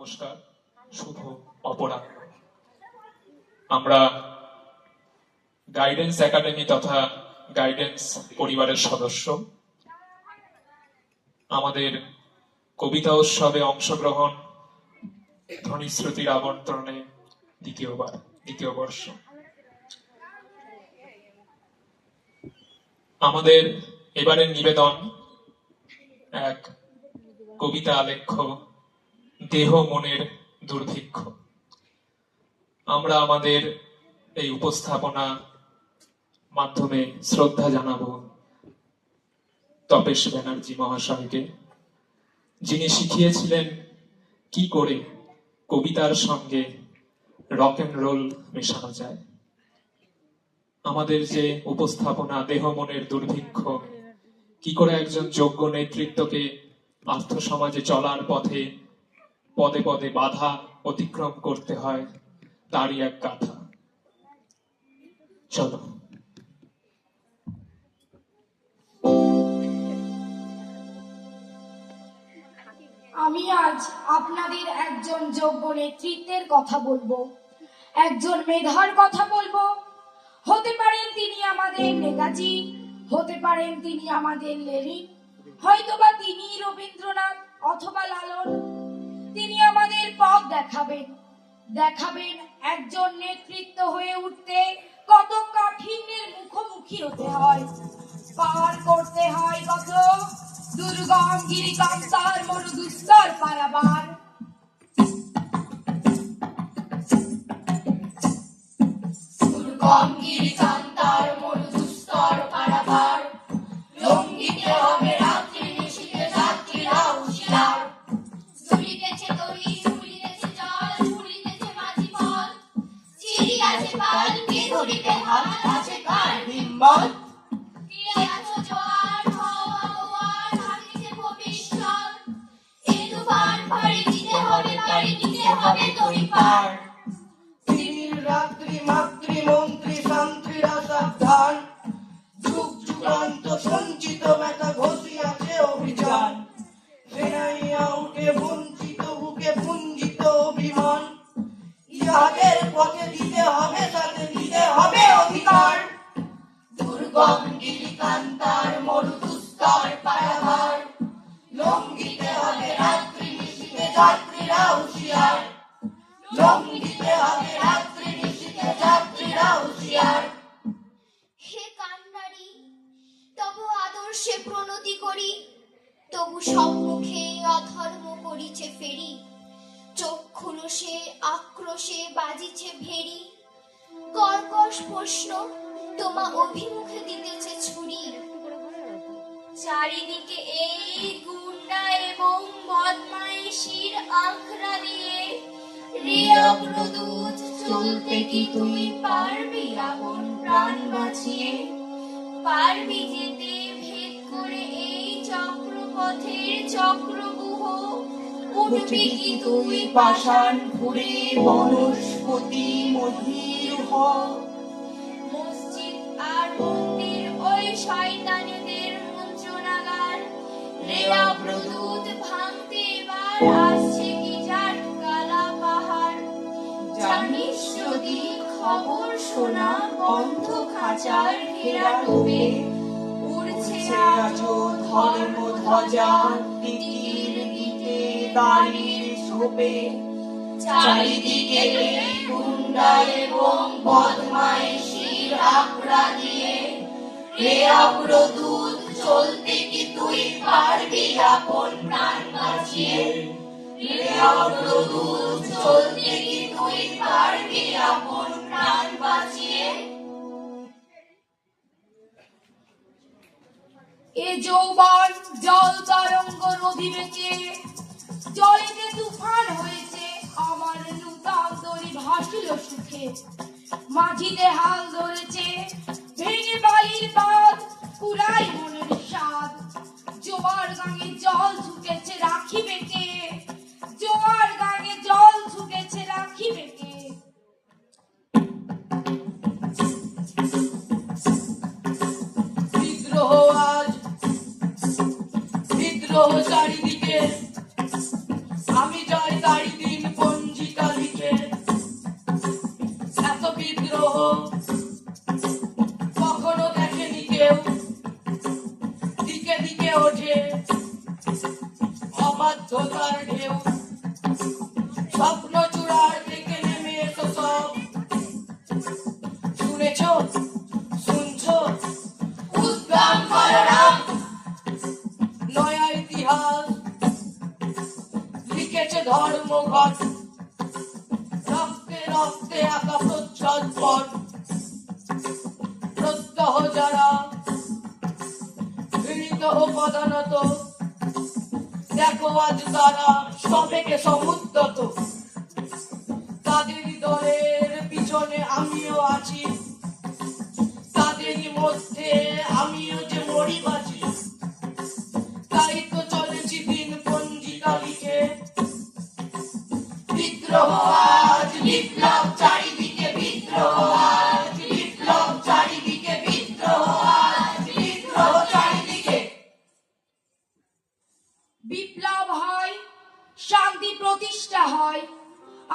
নমস্কার, শুভ অপরাহ্ন। আমরা guidance academy তথা গাইডেন্স পরিবারের সদস্য। আমাদের কবিতা উৎসবে অংশগ্রহণ ধ্বনিশ্রুতির আবর্তনে দ্বিতীয় বর্ষ। আমাদের এবারের নিবেদন এক কবিতা আলেখ্য, দেহ মনের দুর্ভিক্ষ। আমরা আমাদের এই উপস্থাপনা মাধ্যমে শ্রদ্ধা জানাবো তপেশ ব্যানার্জি মহাশয়কে, যিনি শিখিয়েছিলেন কি করে কবিতার সঙ্গে রক এন্ড রোল মেশানো যায়। আমাদের যে উপস্থাপনা দেহ মনের দুর্ভিক্ষ, কি করে একজন যোগ্য নেতৃত্বকে আর্থ সমাজে চলার পথে পদে পদে বাধা অতিক্রম করতে হয়, তারই এক গাথা। চলো। আমি আজ আপনাদের একজন যোগ্য নেতৃত্বের কথা বলবো, একজন মেধার কথা বলবো। হতে পারেন তিনি আমাদের নেতাজি, হতে পারেন তিনি আমাদের লেনিন, হয়তোবা তিনি রবীন্দ্রনাথ অথবা লালন। তিনি আমাদের পথ দেখাবেন একজন নেতৃত্ব হয়ে উঠতে কত কাঠিন্যের মুখোমুখি হতে হয়, পার করতে হয় কত দুর্গম গিরিকান্তার মরুদুস্তর পারাবার। দুর্গম গিরিকান্তার মরুদুস্তর পারাবার, লঙ্ঘিতে হবে রাত্রি নিশীথে যাত্রীরা হুঁশিয়ার। ঝুলিতেছে তরি, ঝুলিতেছে জল, ঝুলিতেছে মাঝি ফল, ছিড়ি আছে পাল, কে ধরিবে হাত, আছে কার হিম্মত। রাত্রি মাতৃ মন্ত্রী শান্তিরা সাবধান, যুগ যুগান্ত সঞ্চিত ব্যথা ঘষিয়াছে অভিযান। ফেরাইয়া উঠে বঞ্চিত বুকে পুঞ্জিত অভিমান, ইহাদের পথে দিতে হবে, সাথে দিতে হবে অধিকার। দুর্গম গিরিকান্তার মরুদুস্তর পারাবার, লঙ্ঘিতে হবে রাত্রি নিশীথে যাত্রীরা হুঁশিয়ার। লঙ্ঘিতে হবে রাত্রি নিশীথে যাত্রীরা হুঁশিয়ার। হে কান্নারি, তবু আদর্শে প্রণতি করি, তবু সম্মুখে অধর্ম করিছে ফেরি। চক্ষুলসে আক্রোশে বাজিছে ভেরি, কর্কশ প্রশ্ন তোমা অভিমুখে দিতেছে ছুরি। চারিদিকে এই গুন্ডা এবং বদমাইশির আখড়া দিয়ে, রে অগ্রদূত চলতে কি তুই পারবি আপন প্রাণ বাঁচিয়ে? পারবি যেতে ভেদ করে এই চক্রপথের চক্রগুহ? উঠবি কি তুই পাষাণ ঘুরে বনস্পতি মহির হ? মসজিদ আর মন্দির ওই শয়তানেদের মন্ত্রণাগার, রে অগ্রদূত ভাঙতে এবার আসছে কি জাট কালা পাহাড়। জানিস যদি খবর শোনা বন্ধ খাঁচার ঘেরা ডোবে, উড়ছে আজ ধর্ম ধ্বজা নীতির গীতে দাঁড়িয়ে শোভে। চারিদিকে গুন্ডা এবং বদমাইশির আখড়া দিয়ে, রে অগ্রদূত চলতে কি তুই পারবি আপন প্রাণ বাঁচিয়ে? রে অগ্রদূত চলতে কি তুই পারবি আপন প্রাণ বাঁচিয়ে? এ যৌবন জল তরঙ্গ নদী বেঁচে, জলেতে তুফান হয়েছে আমার নূতন দড়ি ভাসিল সুখে। মাঝিতে হাল ধরেছে ভেঙে বালির বাঁধ, পুরাই মনের স্বাদ। জোয়ার গাঙে জল ঝুঁকেছে রাখিবে কে? জোয়ার গাঙে জল ঝুঁকেছে রাখিবে কে? বিদ্রোহ আজ, বিদ্রোহ চারিদিকে, আমি যাই তারি দিন অবাধ্যতার ঢেউ, স্বপ্ন চূড়ার থেকে নেমে এসো সব। শুনেছো, শুনছো, উদ্যম করো না। নয়া ইতিহাস লিখেছে ধর্মঘট, রক্তে রক্তে আঁকা প্রচ্ছদ পট। প্রত্যহ যারা পীড়িত ও প্রধানত, দেখো আজ তারা সবেগে সমুদ্রত। তাদেরই দলের পিছনে আমিও আছি, তাদেরই মধ্যে আমিও যে মরি বাঁচি। তাই তো চলেছি দিন পঞ্জিকা লিখে, বিদ্রোহ আজ বিপ্লব চারিদিকে, বিদ্রোহ আজ বিপ্লব চারিদিকে, বিদ্রোহ আজ বিদ্রোহ চারিদিকে। বিপ্লব হয়, শান্তি প্রতিষ্ঠা হয়,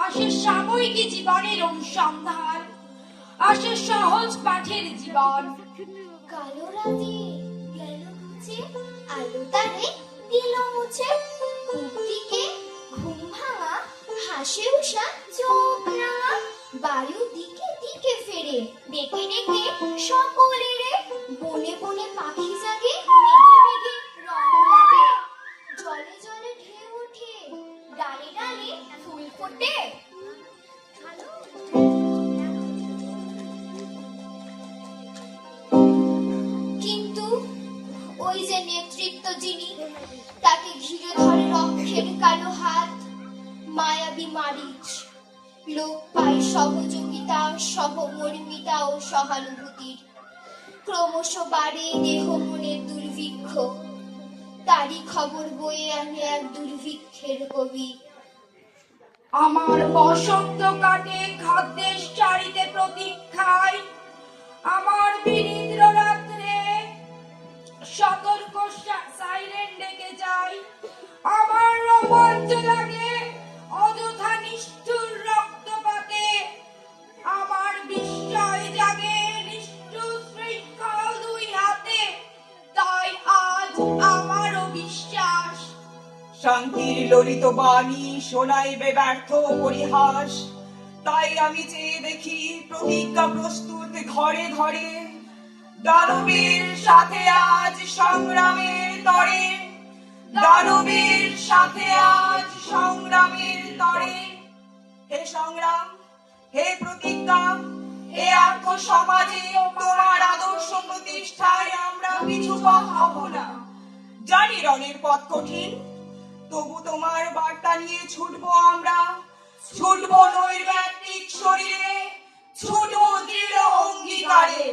আসে সাময়িক জীবনের অনুসন্ধান, আসে সহজ পাঠের জীবন। কালো রাতে গেল মুছে, আলো তারে দিল মুছে। পূব দিকে ঘুম ভাঙা, হাসে উষা চোখ রাঙা। বায়ু দিকে দিকে ফেরে, ডেকে ডেকে সকলেরে। বনে বনে পাখি জাগে, মেঘে মেঘে রং লাগে। জলে জলে ঢেউ ওঠে, ডালে ডালে ফুল ফোটে। কিন্তু ওই যে নেতৃত্ব যিনি, তাকে ঘিরে ধরে রক্ষের কালো হাত। মায়াবী মারিচ, লোক পায় সহযোগিতা, সহমর্মিতা ও সহানুভূতির। ক্রমশ বাড়ে দেহ মনের দুর্ভিক্ষ, তারই খবর বয়ে আনে এক দুর্ভিক্ষের কবি। আমার বসন্ত কাটে খাদ্যের চারিতে প্রতীক্ষায়, আমার বিনিদ্র রাত্রে সতর্ক সাইরেন ডেকে যায়। আমার রোমাঞ্চ লাগে অযথা নিষ্ঠুর রক্তপাতে, আমার বিস্ময় জাগে নিষ্ঠুর শৃঙ্খল দুই হাতে। তাই আজ আমারও বিশ্বাস, শান্তির ললিত বাণী শোনাইবে ব্যর্থ পরিহাস। তাই আমি চেয়ে দেখি প্রতিজ্ঞা প্রস্তুত ঘরে ঘরে। দানবীর সাথে আজ সংগ্রামের তরে, দানবীর সাথে আজ সংগ্রামের তরে। হে সংগ্রাম, হে প্রতিজ্ঞা, হে আর্থ সমাজে তোমার আদর্শ প্রতিষ্ঠায় আমরা পিছু পা হব না। জানি রণের পথ কঠিন, তবু তোমার বার্তা নিয়ে ছুটবো আমরা। ছুটবো নৈর্ব্যক্তিক শরীরে, ছুটবো দৃঢ় অঙ্গীকারে।